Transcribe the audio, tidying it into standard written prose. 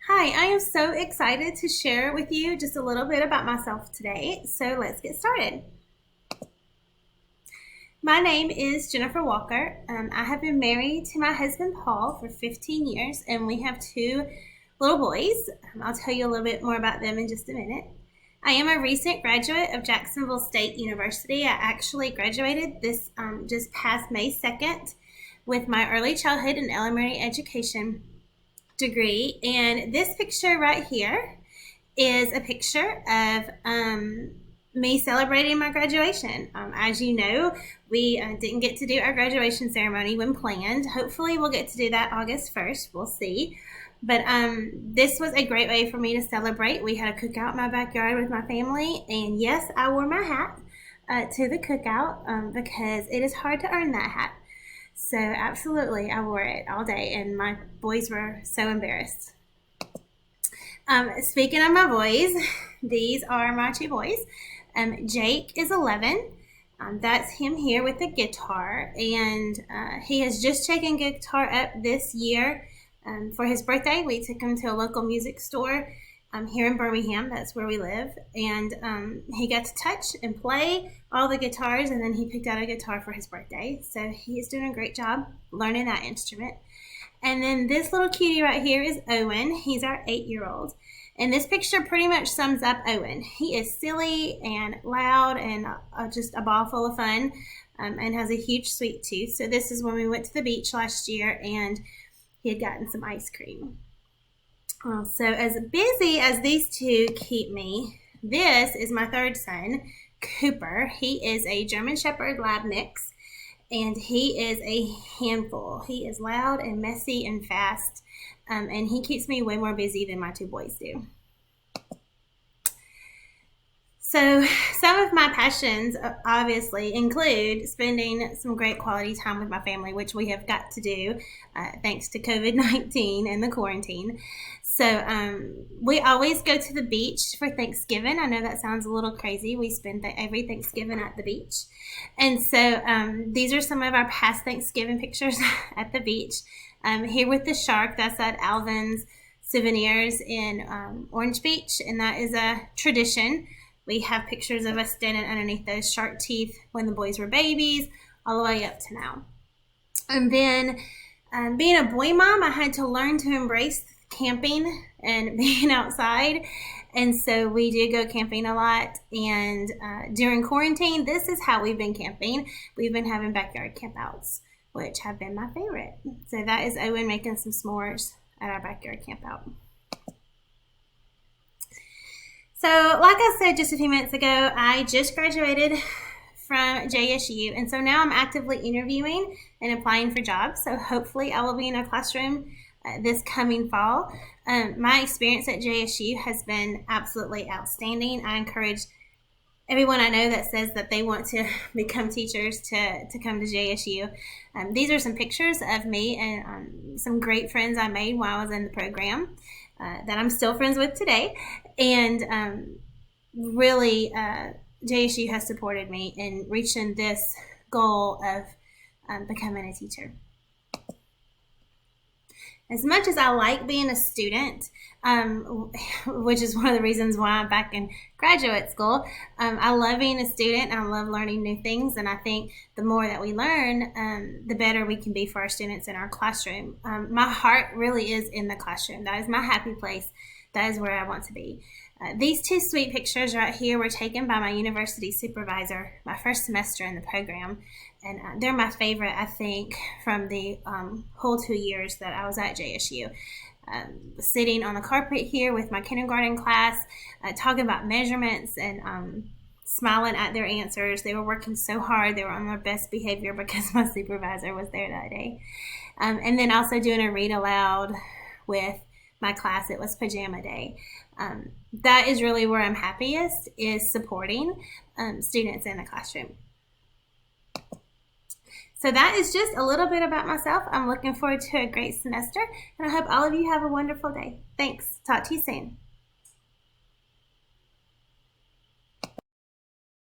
Hi, I am so excited to share with you just a little bit about myself today. So let's get started. My name is Jennifer Walker. I have been married to my husband Paul for 15 years, and we have two little boys. I'll tell you a little bit more about them in just a minute. I am a recent graduate of Jacksonville State University. I actually graduated this just past May 2nd with my early childhood and elementary education degree. And this picture right here is a picture of me celebrating my graduation. As you know, we didn't get to do our graduation ceremony when planned. Hopefully, we'll get to do that August 1st. We'll see. But this was a great way for me to celebrate. We had a cookout in my backyard with my family. And yes, I wore my hat to the cookout because it is hard to earn that hat. So, absolutely, I wore it all day, and my boys were so embarrassed. Speaking of my boys, these are my two boys. Jake is 11. That's him here with the guitar, and he has just taken guitar up this year. For his birthday, we took him to a local music store here in Birmingham. That's where we live, and he got to touch and play all the guitars, and then he picked out a guitar for his birthday. So he is doing a great job learning that instrument. And then this little cutie right here is Owen. He's our 8-year-old. And this picture pretty much sums up Owen. He is silly and loud and just a ball full of fun and has a huge sweet tooth. So this is when we went to the beach last year and he had gotten some ice cream. So as busy as these two keep me, this is my third son, Cooper. He is a German Shepherd Lab mix. And he is a handful. He is loud and messy and fast, and he keeps me way more busy than my two boys do. So some of my passions obviously include spending some great quality time with my family, which we have got to do thanks to COVID-19 and the quarantine. So we always go to the beach for Thanksgiving. I know that sounds a little crazy. We spend every Thanksgiving at the beach. And so these are some of our past Thanksgiving pictures at the beach. Here with the shark, that's at Alvin's Souvenirs in Orange Beach, and that is a tradition. We have pictures of us standing underneath those shark teeth when the boys were babies, all the way up to now. And then being a boy mom, I had to learn to embrace camping and being outside. And so we do go camping a lot. And during quarantine, this is how we've been camping. We've been having backyard campouts, which have been my favorite. So that is Owen making some s'mores at our backyard campout. So like I said just a few minutes ago, I just graduated from JSU, and so now I'm actively interviewing and applying for jobs. So hopefully I will be in a classroom this coming fall. My experience at JSU has been absolutely outstanding. I encourage everyone I know that says that they want to become teachers to come to JSU. These are some pictures of me and some great friends I made while I was in the program that I'm still friends with today. And really, JSU has supported me in reaching this goal of becoming a teacher. As much as I like being a student, which is one of the reasons why I'm back in graduate school, I love being a student. I love learning new things, and I think the more that we learn, the better we can be for our students in our classroom. My heart really is in the classroom. That is my happy place. That is where I want to be. These two sweet pictures right here were taken by my university supervisor my first semester in the program, and they're my favorite, I think, from the whole 2 years that I was at JSU. Sitting on the carpet here with my kindergarten class, talking about measurements and smiling at their answers. They were working so hard. They were on their best behavior because my supervisor was there that day. And then also doing a read aloud with my class. It was pajama day. That is really where I'm happiest, is supporting students in the classroom. So that is just a little bit about myself. I'm looking forward to a great semester, and I hope all of you have a wonderful day. Thanks. Talk to you soon.